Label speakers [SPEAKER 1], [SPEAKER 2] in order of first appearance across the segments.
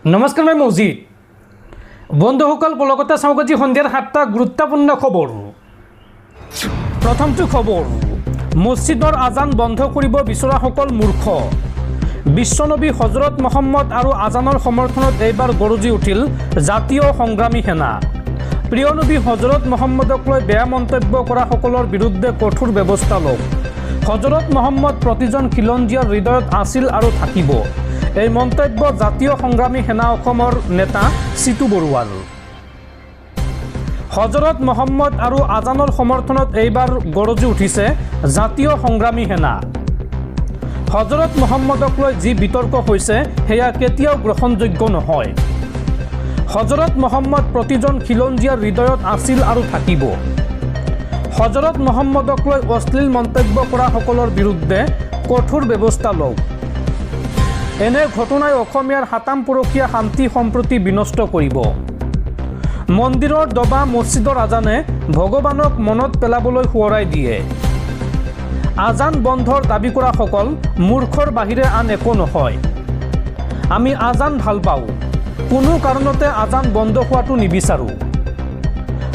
[SPEAKER 1] নমস্কাৰ মই মজিদ বন্ধুসকল পলকতা চাওকাজি সন্ধিয়াৰ 7টা গুৰুত্বপূৰ্ণ খবৰ। প্ৰথমটো খবৰ, মছজিদৰ আজান বন্ধ কৰিব বিচৰাসকল মূৰ্খ। বিশ্বনবী হজৰত মহম্মদ আৰু আজানৰ সমৰ্থনত এইবাৰ গৰজি উঠিল জাতীয় সংগ্ৰামী সেনা। প্ৰিয় নবী হজৰত মহম্মদক লৈ বেয়া মন্তব্য কৰাসকলৰ বিৰুদ্ধে কঠোৰ ব্যৱস্থা লওক। হজৰত মহম্মদ প্ৰতিজন খিলঞ্জীয়াৰ হৃদয়ত আছিল আৰু থাকিব। এই মন্তব্য জাতীয় সংগ্ৰামী সেনা অসমৰ নেতা চিতু বৰুৱাৰ। হজৰত মহম্মদ আৰু আজানৰ সমৰ্থনত এইবাৰ গৰজি উঠিছে জাতীয় সংগ্ৰামী সেনা। হজৰত মহম্মদক লৈ যি বিতৰ্ক হৈছে সেয়া কেতিয়াও গ্ৰহণযোগ্য নহয়। হজৰত মহম্মদ প্ৰতিজন খিলঞ্জীয়াৰ হৃদয়ত আছিল আৰু থাকিব। হজৰত মহম্মদক লৈ অশ্লীল মন্তব্য কৰাসকলৰ বিৰুদ্ধে কঠোৰ ব্যৱস্থা লওক। এনে ঘটনাই অসমীয়াৰ 7ম পৰকীয়া শান্তি সম্প্ৰীতি বিনষ্ট কৰিব। মন্দিৰৰ দবা মছজিদৰ আজানে ভগৱানক মনত পেলাবলৈ সোঁৱৰাই দিয়ে। আজান বন্ধৰ দাবী কৰাসকল মূৰ্খৰ বাহিৰে আন একো নহয়। আমি আজান ভাল পাওঁ, কোনো কাৰণতে আজান বন্ধ হোৱাটো নিবিচাৰোঁ।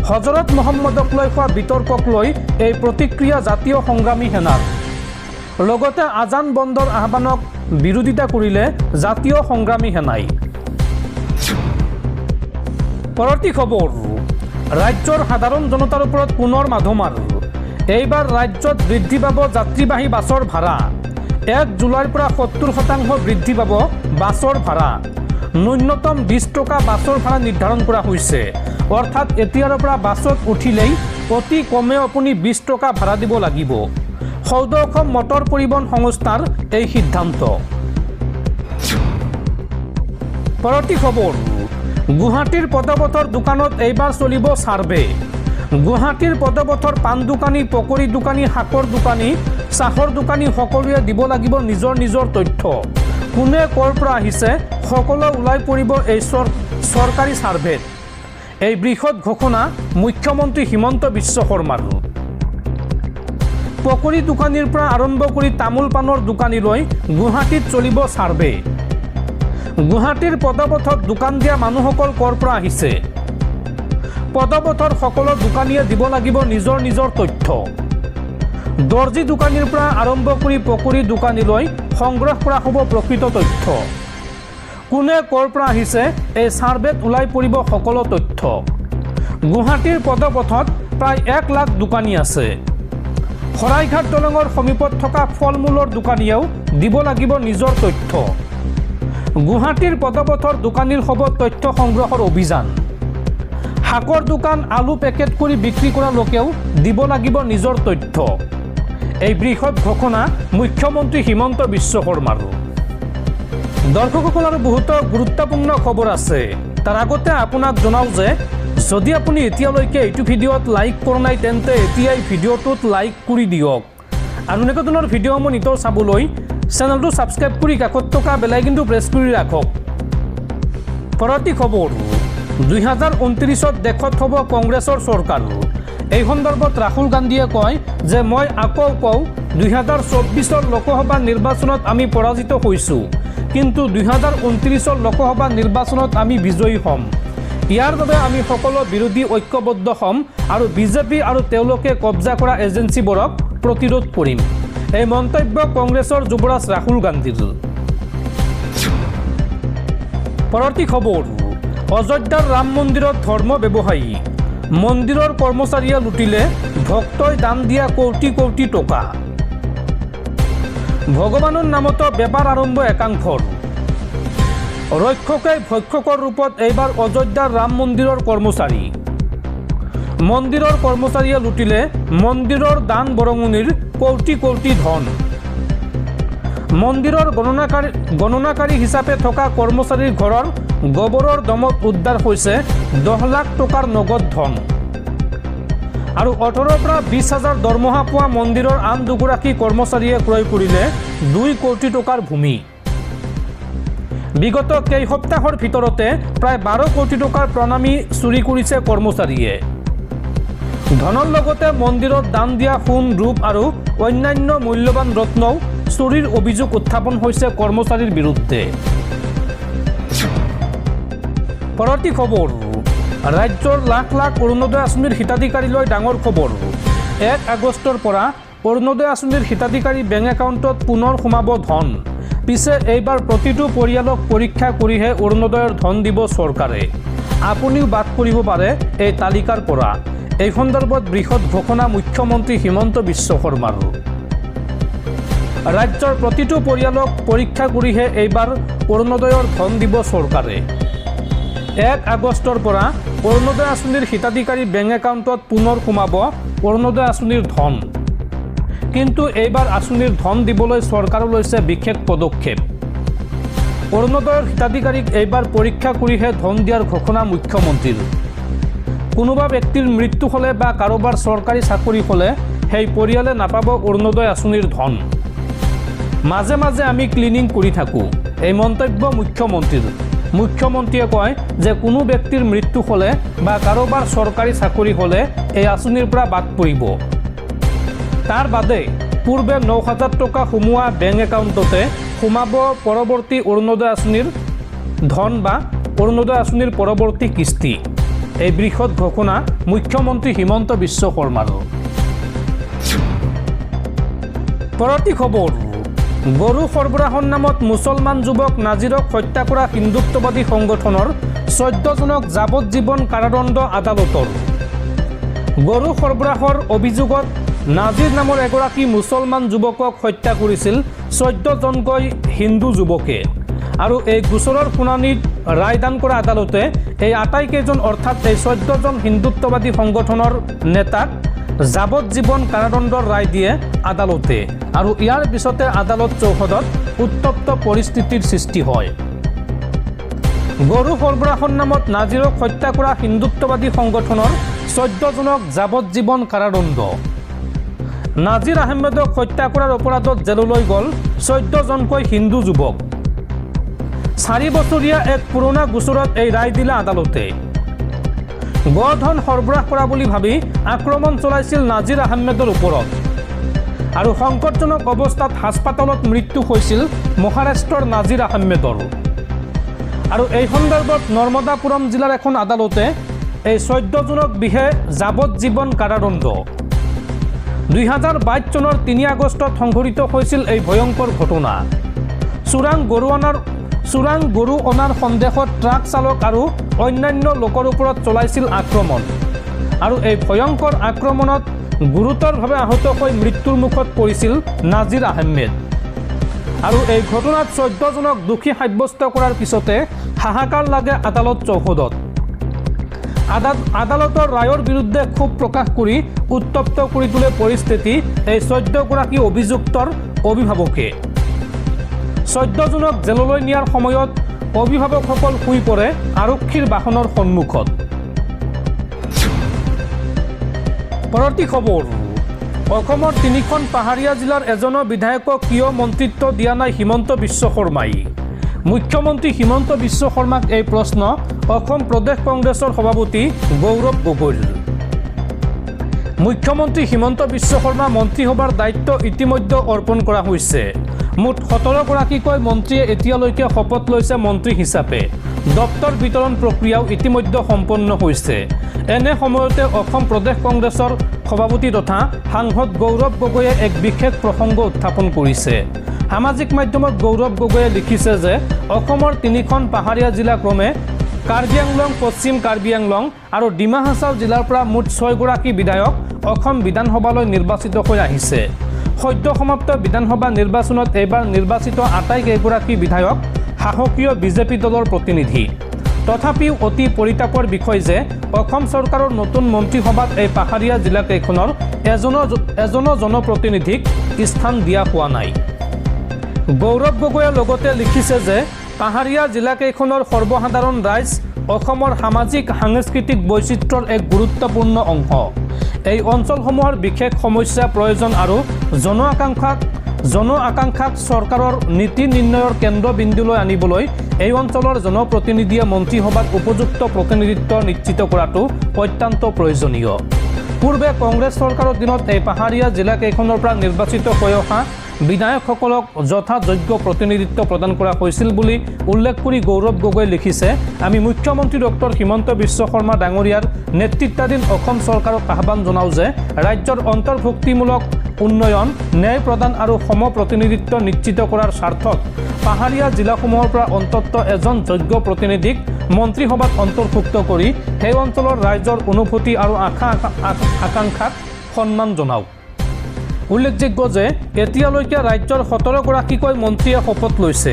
[SPEAKER 1] হজৰত মহম্মদক লৈ হোৱা বিতৰ্কক লৈ এই প্ৰতিক্ৰিয়া জাতীয় সংগ্ৰামী সেনাৰ। লগতে আজান বন্ধৰ আহ্বানক বিৰোধিতা কৰিলে জাতীয় সংগ্ৰামী সেনাই। পৰৱৰ্তী খবৰ, ৰাজ্যৰ সাধাৰণ জনতাৰ ওপৰত পুনৰ মাধমাৰ। এইবাৰ ৰাজ্যত বৃদ্ধি পাব যাত্ৰীবাহী বাছৰ ভাড়া। 1 জুলাইৰ পৰা 70% বৃদ্ধি পাব বাছৰ ভাড়া। ন্যূনতম 20 টকা বাছৰ ভাড়া নিৰ্ধাৰণ কৰা হৈছে। অৰ্থাৎ এতিয়াৰ পৰা বাছত উঠিলেই অতি কমেও আপুনি 20 টকা ভাড়া দিব লাগিব। সৌদ অসম মটৰ পৰিবহণ সংস্থাৰ এই সিদ্ধান্ত। পৰৱৰ্তী খবৰ, গুৱাহাটীৰ পদপথৰ দোকানত এইবাৰ চলিব ছাৰ্ভে। গুৱাহাটীৰ পদপথৰ পাণ দোকানী, পকৰি দোকানী, শাকৰ দোকানী, চাহৰ দোকানী সকলোৱে দিব লাগিব নিজৰ নিজৰ তথ্য। কোনে ক'ৰ পৰা আহিছে সকলো ওলাই পৰিব এই চৰকাৰী ছাৰ্ভেত। এই বৃহৎ ঘোষণা মুখ্যমন্ত্ৰী হিমন্ত বিশ্ব শৰ্মাৰ। পকৰি দোকানীৰ পৰা আৰম্ভ কৰি তামোল পাণৰ দোকানীলৈ গুৱাহাটীত চলিব ছাৰ্ভে। গুৱাহাটীৰ পদপথত দোকান দিয়া মানুহসকল ক'ৰ পৰা আহিছে। পদপথৰ সকলো দোকানীয়ে দিব লাগিব নিজৰ নিজৰ তথ্য। দৰ্জী দোকানীৰ পৰা আৰম্ভ কৰি পকৰি দোকানীলৈ সংগ্ৰহ কৰা হ'ব প্ৰকৃত তথ্য। কোনে ক'ৰ পৰা আহিছে এই ছাৰ্ভেত ওলাই পৰিব সকলো তথ্য। গুৱাহাটীৰ পদপথত প্ৰায় 1 লাখ দোকানী আছে। শৰাইঘাট দলঙৰ সমীপত থকা ফল মূলৰ দোকানীয়েও দিব লাগিব নিজৰ তথ্য। গুৱাহাটীৰ পদপথৰ দোকানীৰ হ'ব তথ্য সংগ্ৰহৰ অভিযান। শাকৰ দোকান, আলু পেকেট কৰি বিক্ৰী কৰা লোকেও দিব লাগিব নিজৰ তথ্য। এই বৃহৎ ঘোষণা মুখ্যমন্ত্ৰী হিমন্ত বিশ্ব শৰ্মাৰ। দৰ্শকসকল আৰু বহুতো গুৰুত্বপূৰ্ণ খবৰ আছে। তাৰ আগতে আপোনাক জনাওঁ যে যদি আপুনি এতিয়ালৈকে এইটো ভিডিঅ'ত লাইক কৰা নাই তেন্তে এতিয়াই ভিডিঅ'টোত লাইক কৰি দিয়ক। আৰু এনেকুৱা ধৰণৰ ভিডিঅ'সমূহ নিতৌ চাবলৈ চেনেলটো ছাবস্ক্ৰাইব কৰি কাষত থকা বেল আইকনটো প্ৰেছ কৰি ৰাখক। পৰৱৰ্তী খবৰ, 2029ত দেশত হ'ব কংগ্ৰেছৰ চৰকাৰ। এই সন্দৰ্ভত ৰাহুল গান্ধীয়ে কয় যে মই আকৌ কওঁ 2024ৰ লোকসভা নিৰ্বাচনত আমি পৰাজিত হৈছোঁ, কিন্তু 2029ৰ লোকসভা নিৰ্বাচনত আমি বিজয়ী হ'ম। ইয়াৰ বাবে আমি সকলো বিৰোধী ঐক্যবদ্ধ হ'ম আৰু বিজেপি আৰু তেওঁলোকে কব্জা কৰা এজেঞ্চিবোৰক প্ৰতিৰোধ কৰিম। এই মন্তব্য কংগ্ৰেছৰ যুৱৰাজ ৰাহুল গান্ধীৰ। পৰৱৰ্তী খবৰ, অযোধ্যাৰ ৰাম মন্দিৰত ধৰ্ম ব্যৱসায়ী। মন্দিৰৰ কৰ্মচাৰীয়ে লুটিলে ভক্তই দান দিয়া কোটি কোটি টকা। ভগৱানৰ নামতো বেপাৰ আৰম্ভ একাংশৰ। ৰক্ষকে ভক্ষকৰ ৰূপত এইবাৰ অযোধ্যাৰ ৰাম মন্দিৰৰ কৰ্মচাৰী। মন্দিৰৰ কৰ্মচাৰীয়ে লুটিলে মন্দিৰৰ দান বৰঙণিৰ কোটি কোটি ধন। মন্দিৰৰ গণনাকাৰী হিচাপে থকা কৰ্মচাৰীৰ ঘৰৰ গোবৰৰ দমত উদ্ধাৰ হৈছে 10 লাখ টকাৰ নগদ ধন। আৰু 18 পৰা 20,000 দৰমহা পোৱা মন্দিৰৰ আন 2গৰাকী কৰ্মচাৰীয়ে ক্ৰয় কৰিলে 2 কোটি টকাৰ ভূমি। বিগত কেইসপ্তাহৰ ভিতৰতে প্ৰায় 12 কোটি টকাৰ প্ৰণামী চুৰি কৰিছে কৰ্মচাৰীয়ে। ধনৰ লগতে মন্দিৰত দান দিয়া সোণ, ৰূপ আৰু অন্যান্য মূল্যৱান ৰত্নও চুৰিৰ অভিযোগ উত্থাপন হৈছে কৰ্মচাৰীৰ বিৰুদ্ধে। পৰৱৰ্তী খবৰ ৰাজ্যৰ লাখ লাখ অৰুণোদয় আঁচনিৰ হিতাধিকাৰীলৈ ডাঙৰ খবৰ 1 আগষ্টৰ পৰা অৰুণোদয় আঁচনিৰ হিতাধিকাৰী বেংক একাউণ্টত পুনৰ সোমাব ধন পিছে এইবাৰ প্ৰতিটো পৰিয়ালক পৰীক্ষা কৰিহে অৰুণোদয়ৰ ধন দিব চৰকাৰে আপুনিও বাদ পৰিব পাৰে এই তালিকাৰ পৰা এই সন্দৰ্ভত বৃহৎ ঘোষণা মুখ্যমন্ত্ৰী হিমন্ত বিশ্ব শৰ্মাৰ ৰাজ্যৰ প্ৰতিটো পৰিয়ালক পৰীক্ষা কৰিহে এইবাৰ অৰুণোদয়ৰ ধন দিব চৰকাৰে 1 আগষ্টৰ পৰা অৰুণোদয় আঁচনিৰ হিতাধিকাৰী বেংক একাউণ্টত পুনৰ সোমাব অৰুণোদয় আঁচনিৰ ধন কিন্তু এইবাৰ আঁচনিৰ ধন দিবলৈ চৰকাৰে লৈছে বিশেষ পদক্ষেপ অৰুণোদয়ৰ হিতাধিকাৰীক এইবাৰ পৰীক্ষা কৰিহে ধন দিয়াৰ ঘোষণা মুখ্যমন্ত্ৰীৰ কোনোবা ব্যক্তিৰ মৃত্যু হ'লে বা কাৰোবাৰ চৰকাৰী চাকৰি হ'লে সেই পৰিয়ালে নাপাব অৰুণোদয় আঁচনিৰ ধন মাজে মাজে আমি ক্লিনিং কৰি থাকোঁ এই মন্তব্য মুখ্যমন্ত্ৰীয়ে কয় যে কোনো ব্যক্তিৰ মৃত্যু হ'লে বা কাৰোবাৰ চৰকাৰী চাকৰি হ'লে এই আঁচনিৰ পৰা বাদ পৰিব তাৰ বাদে পূৰ্বে ৯,০০০ টকা সোমোৱা বেংক একাউণ্টতে সোমাব পৰৱৰ্তী অৰুণোদয় আঁচনিৰ ধন বা অৰুণোদয় আঁচনিৰ পৰৱৰ্তী কিস্তি এই বৃহৎ ঘোষণা মুখ্যমন্ত্ৰী হিমন্ত বিশ্ব শৰ্মাৰ পৰৱৰ্তী খবৰ গৰু সৰবৰাহৰ নামত মুছলমান যুৱক নাজিৰক হত্যা কৰা হিন্দুত্ববাদী সংগঠনৰ 14জনক যাৱজ্জীৱন কাৰাদণ্ড আদালতৰ গৰু সৰবৰাহৰ অভিযোগত নাজিৰ নামৰ এগৰাকী মুছলমান যুৱকক হত্যা কৰিছিল 14জনকৈ হিন্দু যুৱকে আৰু এই গোচৰৰ শুনানিত ৰায়দান কৰা আদালতে এই আটাইকেইজন অৰ্থাৎ এই 14জন হিন্দুত্ববাদী সংগঠনৰ নেতাক যাৱজ্জীৱন কাৰাদণ্ডৰ ৰায় দিয়ে আদালতে আৰু ইয়াৰ পিছতে আদালত চৌহদত উত্তপ্ত পৰিস্থিতিৰ সৃষ্টি হয় গৰু সৰবৰাহৰ নামত নাজিৰক হত্যা কৰা হিন্দুত্ববাদী সংগঠনৰ 14জনক যাৱজ্জীৱন কাৰাদণ্ড নাজিৰ আহমেদক হত্যা কৰাৰ অপৰাধত জেললৈ গ'ল 14জনকৈ হিন্দু যুৱক 4 বছৰীয়া এক পুৰণা গোচৰত এই ৰায় দিলে আদালতে গধন সৰবৰাহ কৰা বুলি ভাবি আক্ৰমণ চলাইছিল নাজিৰ আহমেদৰ ওপৰত আৰু সংকটজনক অৱস্থাত হাস্পাতালত মৃত্যু হৈছিল মহাৰাষ্ট্ৰৰ নাজিৰ আহমেদৰ আৰু এই সন্দৰ্ভত নৰ্মদাপুৰম জিলাৰ এখন আদালতে এই 14জনক বিহে যাৱজ্জীৱন কাৰাদণ্ড 2022 চনৰ 3 আগষ্টত সংঘটিত হৈছিল এই ভয়ংকৰ ঘটনা চোৰাং গৰু অনাৰ সন্দেহত ট্ৰাক চালক আৰু অন্যান্য লোকৰ ওপৰত চলাইছিল আক্ৰমণ আৰু এই ভয়ংকৰ আক্ৰমণত গুৰুতৰভাৱে আহত হৈ মৃত্যুৰ মুখত পৰিছিল নাজিৰ আহমেদ আৰু এই ঘটনাত 14জনক দোষী সাব্যস্ত কৰাৰ পিছতে হাহাকাৰ লাগে আদালত চৌহদত আদালতৰ ৰায়ৰ বিৰুদ্ধে ক্ষোভ প্ৰকাশ কৰি উত্তপ্ত কৰি তোলে পৰিস্থিতি এই 14গৰাকী অভিযুক্তৰ অভিভাৱকে 14জনক জেললৈ নিয়াৰ সময়ত অভিভাৱকসকল শুই পৰে আৰক্ষীৰ বাহনৰ সন্মুখত পৰৱৰ্তী খবৰ অসমৰ 3খন পাহাৰীয়া জিলাৰ এজনো বিধায়কক কিয় মন্ত্ৰিত্ব দিয়া নাই হিমন্ত বিশ্ব শৰ্মাই মুখ্যমন্ত্ৰী হিমন্ত বিশ্ব শৰ্মাক এই প্ৰশ্ন অসম প্ৰদেশ কংগ্ৰেছৰ সভাপতি গৌৰৱ গগৈৰ মুখ্যমন্ত্ৰী হিমন্ত বিশ্ব শৰ্মা মন্ত্ৰীসভাৰ দায়িত্ব ইতিমধ্যে অৰ্পণ কৰা হৈছে মুঠ 17গৰাকীকৈ মন্ত্ৰীয়ে এতিয়ালৈকে শপত লৈছে মন্ত্ৰী হিচাপে দপ্তৰ বিতৰণ প্ৰক্ৰিয়াও ইতিমধ্যে সম্পন্ন হৈছে এনে সময়তে অসম প্ৰদেশ কংগ্ৰেছৰ সভাপতি তথা সাংসদ গৌৰৱ গগৈয়ে এক বিশেষ প্ৰসংগ উত্থাপন কৰিছে সামাজিক মাধ্যমত গৌৰৱ গগৈয়ে লিখিছে যে অসমৰ 3খন পাহাৰীয়া জিলা ক্ৰমে কাৰ্বি আংলং পশ্চিম কাৰ্বি আংলং আৰু ডিমা হাছাও জিলাৰ পৰা মুঠ 6গৰাকী বিধায়ক অসম বিধানসভালৈ নিৰ্বাচিত হৈ আহিছে সদ্য সমাপ্ত বিধানসভা নিৰ্বাচনত এইবাৰ নিৰ্বাচিত আটাইকেইগৰাকী বিধায়ক সাহসীয় বিজেপি দলৰ প্ৰতিনিধি তথাপিও অতি পৰিতাপৰ বিষয় যে অসম চৰকাৰৰ নতুন মন্ত্ৰীসভাত এই পাহাৰীয়া জিলাকেইখনৰ এজনো জনপ্ৰতিনিধিক স্থান দিয়া হোৱা নাই গৌৰৱ গগৈয়ে লগতে লিখিছে যে পাহাৰীয়া জিলাকেইখনৰ সৰ্বসাধাৰণ ৰাইজ অসমৰ সামাজিক সাংস্কৃতিক বৈচিত্ৰ্যৰ এক গুৰুত্বপূৰ্ণ অংশ এই অঞ্চলসমূহৰ বিশেষ সমস্যা প্ৰয়োজন আৰু জন আকাংক্ষাক চৰকাৰৰ নীতি নিৰ্ণয়ৰ কেন্দ্ৰবিন্দুলৈ আনিবলৈ এই অঞ্চলৰ জনপ্ৰতিনিধিয়ে মন্ত্ৰীসভাত উপযুক্ত প্ৰতিনিধিত্ব নিশ্চিত কৰাটো অত্যন্ত প্ৰয়োজনীয় পূৰ্বে কংগ্ৰেছ চৰকাৰৰ দিনত এই পাহাৰীয়া জিলাকেইখনৰ পৰা নিৰ্বাচিত হৈ অহা বিধায়কসকলক যথাযোগ্য প্ৰতিনিধিত্ব প্ৰদান কৰা হৈছিল বুলি উল্লেখ কৰি গৌৰৱ গগৈয়ে লিখিছে, আমি মুখ্যমন্ত্ৰী ডক্টৰ হিমন্ত বিশ্ব শৰ্মা ডাঙৰীয়াৰ নেতৃত্বাধীন অসম চৰকাৰক আহ্বান জনাওঁ যে ৰাজ্যৰ অন্তৰ্ভুক্তিমূলক উন্নয়ন, ন্যায় প্ৰদান আৰু সম প্ৰতিনিধিত্ব নিশ্চিত কৰাৰ স্বাৰ্থত পাহাৰীয়া জিলাসমূহৰ পৰা অন্ততঃ এজন যোগ্য প্ৰতিনিধিক মন্ত্ৰীসভাত অন্তৰ্ভুক্ত কৰি সেই অঞ্চলৰ ৰাইজৰ অনুভূতি আৰু আকাংক্ষাক সন্মান জনাওক। উল্লেখযোগ্য যে এতিয়ালৈকে ৰাজ্যৰ 17গৰাকীকৈ মন্ত্ৰীয়ে শপত লৈছে।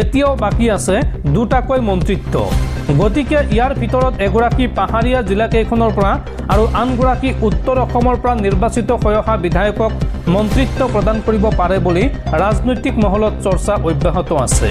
[SPEAKER 1] এতিয়াও বাকী আছে 2টাকৈ মন্ত্ৰিত্ব। গতিকে ইয়াৰ ভিতৰত এগৰাকী পাহাৰীয়া জিলাকেইখনৰ পৰা আৰু আনগৰাকী উত্তৰ অসমৰ পৰা নিৰ্বাচিত হৈ অহা বিধায়কক মন্ত্ৰিত্ব প্ৰদান কৰিব পাৰে বুলি ৰাজনৈতিক মহলত চৰ্চা অব্যাহত আছে।